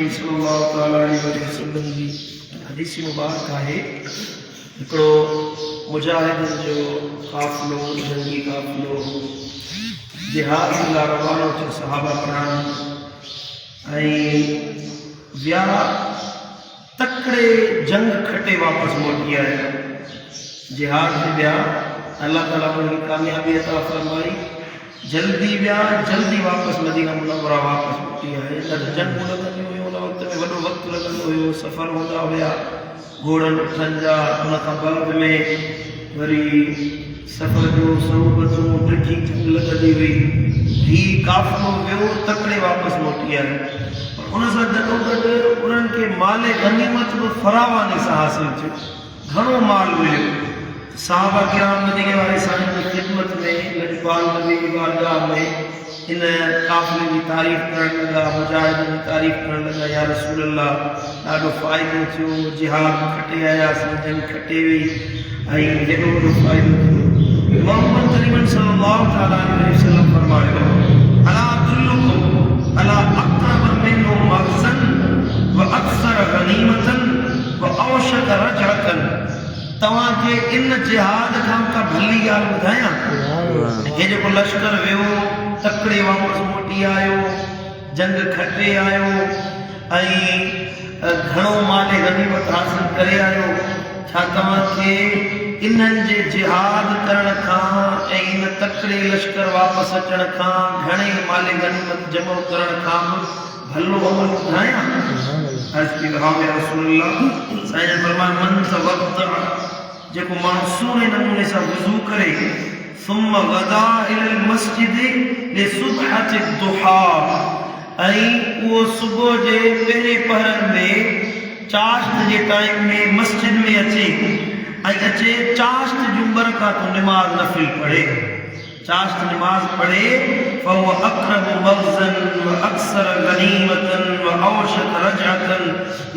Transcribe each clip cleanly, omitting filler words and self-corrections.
करीम सल्लल्लाहु अलैहि वसल्लम जी हदीस मुबारक है। हिकिड़ो मुजाहिदन जो काफ़िलो, जंगी काफ़िलो जिहाद लाइ रवानो थियो सहाबा कराम ऐं विया तकड़े जंग खटे वापसि मोटी आया। जिहाद ते विया, अल्लाह ताला उनकी कामयाबी अता फरमाई। जल्दी विया, जल्दी वापसि मदीना मुनव्वरा वापसि मोटी आए। जंग लॻंदी हुयूं, उन वक़्त में वॾो वक़्तु लॻंदो हुयो, सफ़र हूंदा हुया घोड़नि उठनि जा। उन खां बाद में वरी सफ़र जो सहूबतूं ॾिठी जंग लॻंदी हुई। ही काफ़िलो वियो तकड़े वापसि मोटी आयो। पर उन सां गॾोगॾु उन्हनि खे माले गनीमत बि फरावानी सां हासिलु थियो, घणो माल मिलियो। साहबा किराम मदीने वाले साईं जी ख़िदमत में लजपाल नबी जी बारगाह में इन काफ़िले की तारीफ़ करण लगा, मुजाहिदन की तारीफ़ करण लगा। या रसूल अल्लाह, ॾाढो फ़ाइदो थियो, जिहाद खटे आयासीं, जंग खटे वई ऐं हेॾो वॾो फ़ाइदो थियो। मोहम्मद करीम सल्लल्लाहु अलैहि वसल्लम फरमायो, अला अदुल्लुकुम अला अक़रब मिन्हु मग़ज़न व अक्सर गनीमतन व औशक रजअतन। तव्हांखे इन जिहाद खां का भली ॻाल्हि ॿुधायां? हे जेको लश्कर वियो तकड़े वापसि मोटी आयो, जंग खटे आयो ऐं घणो माले गनीमत हासिल करे आयो। छा तव्हांखे इन्हनि जे जिहाद करण खां ऐं इन तकड़े लश्कर वापसि अचण खां, घणे माले गनीमत जमा करण खां भलो अमल ॿुधायां? अर्ज़ की हा या रसूल अल्लाह। साईं फरमाया, मन तवद्दअ, जेको माण्हू सुहिणे नमूने सां वज़ू करे, सुम्म गदा इलल मस्जिद लिसुबहति दुहा, ऐं उहो सुबुह जे पहिरें पहर में चाश्त जे टाइम में मस्जिद में अचे ऐं अचे चाश्त जूं बरक़ातूं निमाज़ नफ़िल पढ़े, चाश्त निमाज़ पढ़े, फहुव अक़रबु मग़ज़न व अक्सर गनीमतन व औशक रजअतन।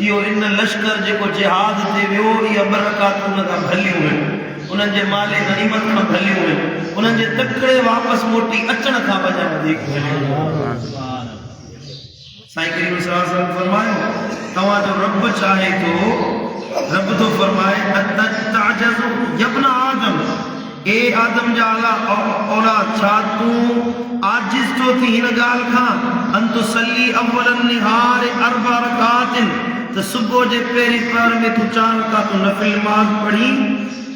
इहो इन लश्कर जेको जिहाद ते वियो, इहा बरक़ातूं उन खां भलियूं आहिनि, उन्हनि जे माले गनीमत खां भलियूं आहिनि, उन्हनि जे तकड़े वापसि मोटी अचण खां वञा वधीक भलियूं। साईं करीम सल्लल्लाहु अलैहि वसल्लम फरमायो, तव्हांजो रब चाहे थो, रब तो फरमाए, अतताजज़ु यब्न आदम, ए आदम जा औलाद, छा तूं आजिज़ तो थी हिन ॻाल्हि खां, अन तुसल्ली अव्वलन निहार अर्बा रकातिन, त सुबुह जे पहिरीं पहर में तूं 4 रकातूं नफ़िल नमाज़ पढ़ी।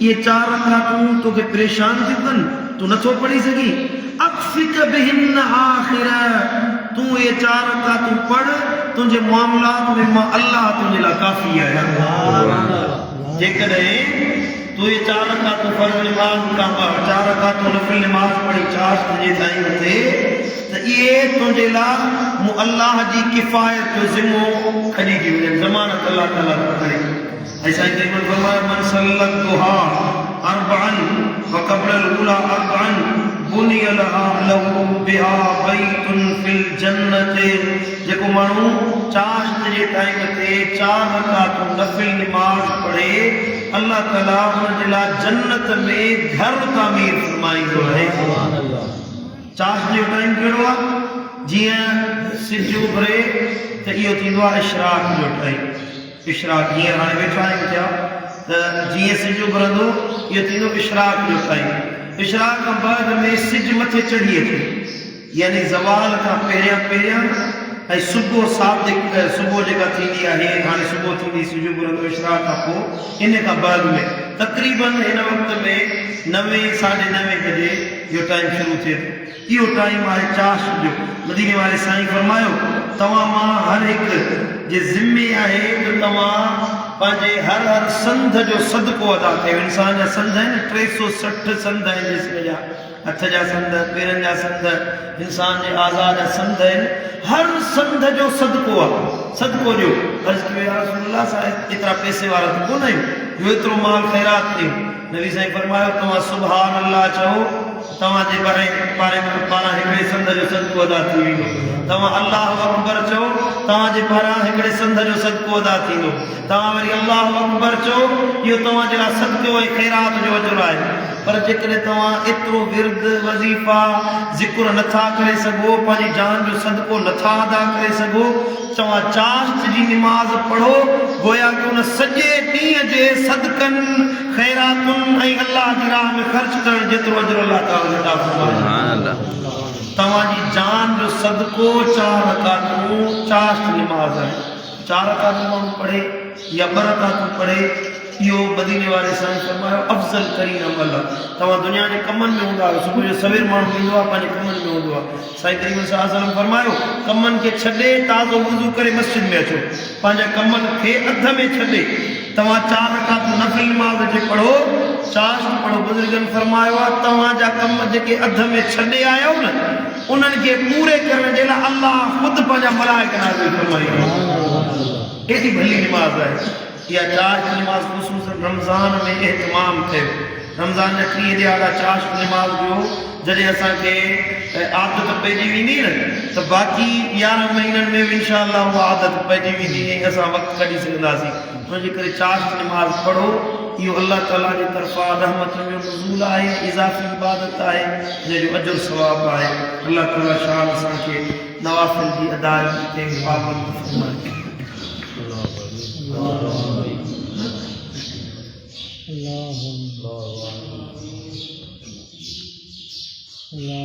ये 4 रकातूं तोखे परेशान थी कनि, तूं नथो पढ़ी सघी। अक्फ़िक बिहिन आख़िर, तूं ये 4 रकातूं पढ़, तुंहिंजे मामलात में मां अल्लाह तुंहिंजे लाइ काफ़ी आहियां। जेकॾहिं तूं ये 4 रकातूं फ़र्ज़ नमाज़ का 4 रकातूं नफ़िल नमाज़ पढ़ी चाश्त जे टाइम ते, त इहे तुंहिंजे लाइ मूं अल्लाह जी किफ़ायत जो ज़िम्मो खणी थी वञे, ज़मानत अल्लाह ताला करे। ऐसा ही फरमाया, मन सल्लत दुहा अर्बअन व क़ब्ल उला अर्बअन बुनिय लहू बिहा बैतुन फिल जन्नत। जेको माण्हू चाश्त जे टाइम ते 4 रकातूं नफ़िल नमाज़ पढ़े, अल्लाह ताला उनजे लाइ जन्नत में घर तामीर फरमाईंदो आहे। चाश्त जो टाइम कहिड़ो आहे? जीअं सिज उभरे त इहो थींदो आहे इशराक जो टाइम। इशराक हींअर हाणे वेठा आहियूं थिया त जीअं सिज उभरंदो इहो थींदो इशराक जो टाइम। इशराक खां बाद में सिज मथे चढ़ी अचे, यानी ज़वाल खां पहिरियां ऐं सुबुह सादिक, सुबुह जेका थींदी आहे, हाणे सुबुह थींदी, सिज उभरंदो इशराक खां पोइ, इन खां बाद में तक़रीबन हिन वक़्त में 9 साढे 9 बजे इहो टाइम शुरू थिए थो। इहो टाइम आहे चाश्त जो। मदीने वाले साईं फरमायो, तव्हां मां हर हिकु जे ज़िम्मे आहे त तव्हां पंहिंजे हर संध जो सदको अदा कयो। इंसान जा संध आहिनि, 360 संध आहिनि जिस्म जा, हथ जा संध, पेरनि जा संध, इंसान जे आज़ा जा संध आहिनि, हर संध जो सदको आहे, सदको ॾियो। अर्ज़ कयो, या रसूल अल्लाह, असां एतिरा पैसे वारा त कोन आहियूं, जो एतिरो माल ख़ैरात ॾियो। नबी साईं फरमायो, तव्हां सुभान अल्लाह चओ, तव्हांजे पारे में पारां हिकिड़े संध जो सदको अदा थी वेंदो। तव्हां अल्लाह अकबर चओ, तव्हांजे पारां हिकिड़े संध जो सदको अदा थींदो। तव्हां वरी अल्लाह अकबर चओ, इहो तव्हांजे लाइ सदको ऐं ख़ैरात जो अजुर आहे। पर जेकॾहिं तव्हां एतिरो विर्द वज़ीफ़ा ज़िक्र नथा करे सघो, पंहिंजी जान जो सदको नथा अदा करे सघो, तव्हां चाश्त जी नमाज पढ़ो गोया कि उन सॼे ॾींहं जे सदकन ख़ैरातुन ऐं अल्लाह जी राह में ख़र्च करण जेतिरो अजर अल्लाह ताला अता फरमाए। तव्हांजी जान जो सदको 4 रकातूं चाश्त नमाज है। 4 रकातूं माण्हू पढ़े या 2 रकातूं पढ़े, इहो मदीने वारे साईं फरमायो अफ़ज़ल तरीन अमल आहे। तव्हां दुनिया जे कमनि में हूंदा आहियो, सुबुह जो सवेर माण्हू ईंदो आहे पंहिंजे कमनि में हूंदो आहे। साईं करीम सल्लल्लाहु अलैहि वसल्लम फरमायो कमनि खे छॾे ताज़ो वुज़ू करे मस्जिद में अचो, पंहिंजा कमनि खे अध में छॾे तव्हां 4 रकातूं नफ़िल नमाज़ जे पढ़ो, चाश्त पढ़ो। बुज़ुर्गनि फरमायो आहे तव्हांजा कम जेके अध में छॾे आया आहियो न, उन्हनि खे पूरे करण जे लाइ अल्लाह ख़ुदि पंहिंजा मलाइका नाज़िल फरमाईंदो। एॾी भली नमाज़ आहे इहा चाश्त नमाज़। ख़ुसूसन रमज़ान में एहतमाम कयो। रमज़ान जा 30 ॾियारा चाश्त नमाज़ जो जॾहिं असांखे आदत पइजी वेंदी न, त बाक़ी 11 महीननि में बि इंशाअल्लाह उहा आदत पइजी वेंदी ऐं असां वक़्तु कढी सघंदासीं। उनजे करे चाश्त नमाज़ पढ़ो। इहो अल्लाह ताला जी तरफ़ां रहमतुनि जो नुज़ूल आहे, इज़ाफ़ी इबादत आहे, जंहिंजो अजर सवाब आहे। अल्लाह ताला शान असांखे नवाफ़िल जी अदायगी ते पाबंद फरमाए। Allah